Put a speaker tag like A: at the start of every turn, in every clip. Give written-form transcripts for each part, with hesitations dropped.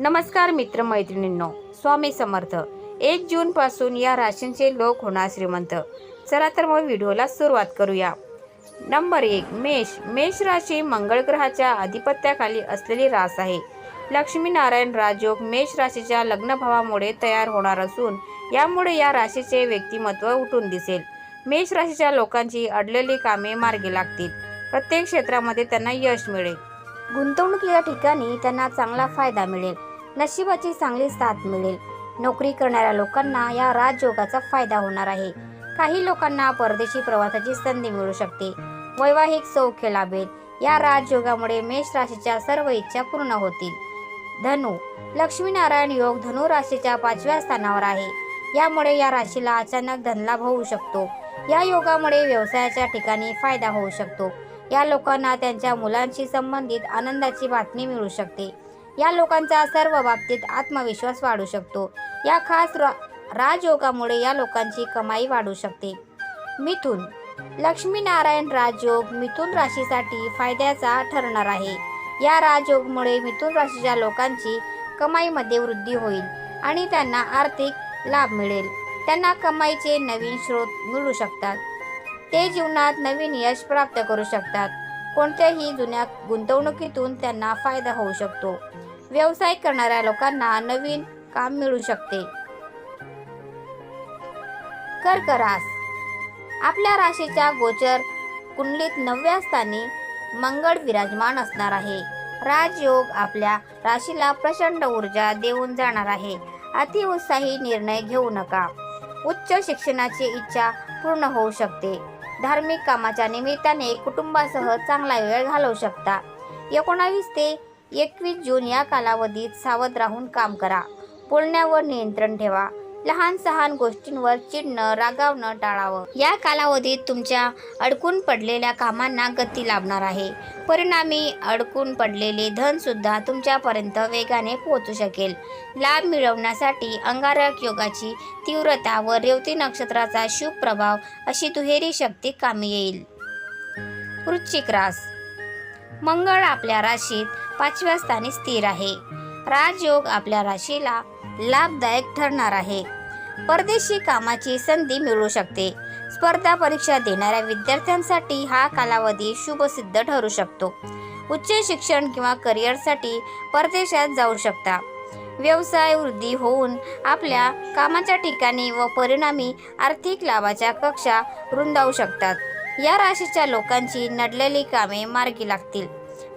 A: नमस्कार मित्रमैत्रिणींनो, स्वामी समर्थ. 1 जून पासून या राशींचे लोक होणार श्रीमंत. चला तर मग व्हिडिओला सुरुवात करूया. नंबर 1, मेष. मेष राशी मंगळ ग्रहाच्या अधिपत्याखाली असलेली रास आहे. लक्ष्मीनारायण राजयोग मेष राशीच्या लग्नभावामुळे तयार होणार असून यामुळे या राशीचे व्यक्तिमत्व उठून दिसेल. मेष राशीच्या लोकांची अडलेली कामे मार्गी लागतील. प्रत्येक क्षेत्रामध्ये त्यांना यश मिळेल. गुंतवणुकीच्या ठिकाणी त्यांना चांगला फायदा मिळेल. नशिबाची चांगली साथ मिळेल. नोकरी करणाऱ्या लोकांना या राजयोगाचा फायदा होणार आहे. काही लोकांना परदेशी प्रवासाची संधी मिळू शकते. वैवाहिक सौख्य लाभेल. या राजयोगामुळे मेष राशीच्या सर्व इच्छा पूर्ण होतील. धनु. लक्ष्मीनारायण योग धनु राशीच्या 5व्या स्थानावर आहे. यामुळे या राशीला अचानक धनलाभ होऊ शकतो. या योगामुळे व्यवसायाच्या ठिकाणी फायदा होऊ शकतो. या लोकांना त्यांच्या मुलांशी संबंधित आनंदाची बातमी मिळू शकते. या लोकांचा सर्व बाबतीत आत्मविश्वास वाढू शकतो. या खास राजयोगामुळे या लोकांची कमाई वाढू शकते. मिथुन. लक्ष्मीनारायण राजयोग मिथुन राशीसाठी फायद्याचा ठरणार आहे. या राजयोगमुळे मिथुन राशीच्या लोकांची कमाईमध्ये वृद्धी होईल आणि त्यांना आर्थिक लाभ मिळेल. त्यांना कमाईचे नवीन स्रोत मिळू शकतात. ते जीवनात नवीन यश प्राप्त करू शकतात. कोणत्याही जुन्या गुंतवणुकीतून त्यांना फायदा होऊ शकतो. व्यवसाय करणाऱ्या लोकांना नवीन काम मिळू शकते. कर्क रास. आपल्या राशीच्या गोचर कुंडलीत 9व्या स्थानी मंगळ विराजमान असणार आहे. राजयोग आपल्या राशीला प्रचंड ऊर्जा देऊन जाणार आहे. अतिउत्साही निर्णय घेऊ नका. उच्च शिक्षणाची इच्छा पूर्ण होऊ शकते. धार्मिक कामाच्या निमित्ताने कुटुंबासह चांगला वेळ घालवू शकता. 19 ते 21 जून या कालावधीत सावध राहून काम करा. बोलण्यावर नियंत्रण ठेवा. लहान सहान गोष्टींवर चिडणं रागावणं टाळावं. या कालावधीत तुमच्या अडकून पडलेल्या कामांना गती लाभणार आहे. परिणामी अडकून पडलेले धन सुद्धा तुमच्यापर्यंत वेगाने पोहोचू शकेल. लाभ मिळवण्यासाठी अंगारक योगाची तीव्रता व रेवती नक्षत्राचा शुभ प्रभाव अशी दुहेरी शक्ती कामी येईल. वृश्चिक रास. मंगळ आपल्या राशीत 5व्या स्थानी स्थिर आहे. राजयोग आपल्या राशीला लाभदायक ठरणार आहे. परदेशी कामाची संधी मिळू शकते. स्पर्धा परीक्षा देणाऱ्या विद्यार्थ्यांसाठी हा कालावधी शुभ सिद्ध ठरू शकतो. उच्च शिक्षण किंवा करिअरसाठी परदेशात जाऊ शकता. व्यवसाय वृद्धी होऊन आपल्या कामाच्या ठिकाणी व परिणामी आर्थिक लाभाच्या कक्षा रुंदावू शकतात. या राशीच्या लोकांची नडलेली कामे मार्गी लागतील.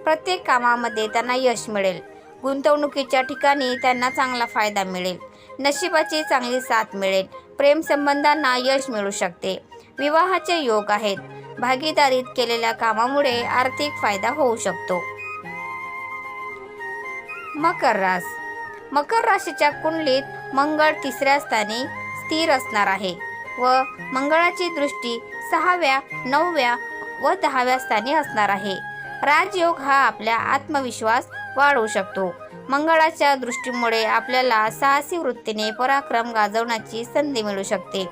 A: प्रत्येक कामामध्ये त्यांना यश मिळेल. गुंतवणुकीच्या ठिकाणी त्यांना चांगला फायदा मिळेल. नशिबाची चांगली साथ मिळेल. प्रेम संबंधांना यश मिळू शकते. विवाहाचे योग आहेत. भागीदारीत केलेल्या कामामुळे आर्थिक फायदा होऊ शकतो. मकर रास. मकर राशीच्या कुंडलीत मंगळ 3ऱ्या स्थानी स्थिर असणार आहे व मंगळाची दृष्टी 6व्या, 9व्या व 10व्या स्थानी असणार आहे. राजयोग हा आपला आत्मविश्वास वाढवू शकतो. मंगळाच्या दृष्टीमुळे आपल्याला साहसी वृत्तीने पराक्रम गाजवण्याची संधी मिळू शकते.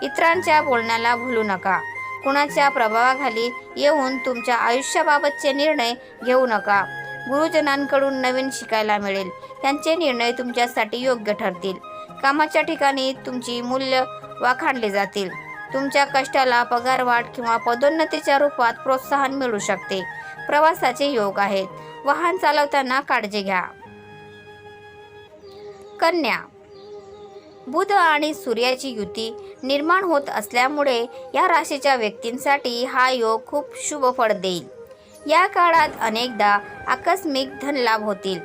A: इतरांच्या बोलण्याला भुलू नका. कुणाच्या प्रभावाखाली येऊन तुमच्या आयुष्याबाबतचे निर्णय घेऊ नका. गुरुजनांकडून नवीन शिकायला मिळेल. त्यांचे निर्णय तुमच्यासाठी योग्य ठरतील. कामाच्या ठिकाणी तुमची मूल्य वाखाणली जातील. तुमच्या कष्टाला पगारवाढ किंवा पदोन्नतीच्या रूपात प्रोत्साहन मिळू शकते. प्रवासाचे योग आहेत. वाहन चालवताना काळजी घ्या. कन्या. बुध आणि सूर्याची युती निर्माण होत असल्यामुळे या राशीच्या व्यक्तींसाठी हा योग खूप शुभ फळ देईल. या काळात अनेकदा आकस्मिक धनलाभ होतील.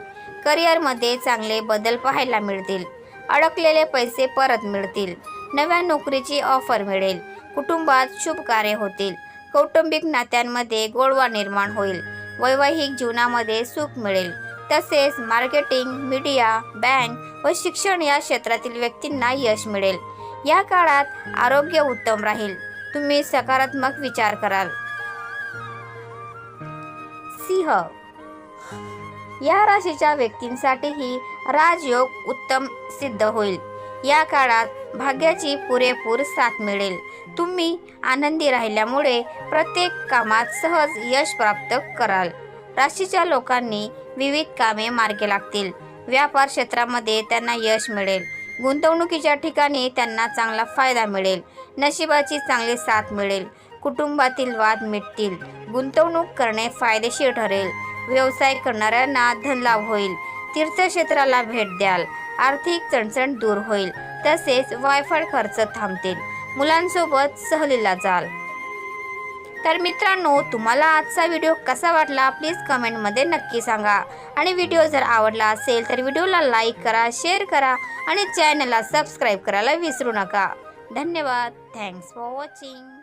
A: करिअरमध्ये चांगले बदल पाहायला मिळतील. अडकलेले पैसे परत मिळतील. नव्या नोकरीची ऑफर मिळेल. कुटुंबात शुभ कार्य होतील. कौटुंबिक नात्यांमध्ये गोडवा निर्माण होईल. वैवाहिक जीवनामध्ये सुख मिळेल. तसेच मार्केटिंग, मीडिया, बँक व शिक्षण या क्षेत्रातील व्यक्तींना यश मिळेल. या काळात आरोग्य उत्तम राहील. तुम्ही सकारात्मक विचार कराल. सिंह. या राशीच्या व्यक्तींसाठीही राजयोग उत्तम सिद्ध होईल. या काळात भाग्याची पुरेपूर साथ मिळेल. तुम्ही आनंदी राहिल्यामुळे प्रत्येक कामात सहज यश प्राप्त कराल. राशीच्या लोकांनी विविध कामे मार्गी लागतील. व्यापार क्षेत्रामध्ये त्यांना यश मिळेल. गुंतवणुकीच्या ठिकाणी त्यांना चांगला फायदा मिळेल. नशिबाची चांगली साथ मिळेल. कुटुंबातील वाद मिटतील. गुंतवणूक करणे फायदेशीर ठरेल. व्यवसाय करणाऱ्यांना धनलाभ होईल. तीर्थक्षेत्राला भेट द्याल. आर्थिक चणचण दूर होईल. तसेच वायफाय खर्च थांबतील. मुलांसोबत सहलीला जाल. तर मित्रांनो, तुम्हाला आजचा व्हिडिओ कसा वाटला प्लीज कमेंटमध्ये नक्की सांगा. आणि व्हिडिओ जर आवडला असेल तर व्हिडिओला लाईक करा, शेअर करा आणि चॅनलला सबस्क्राईब करायला विसरू नका. धन्यवाद. Thanks for watching.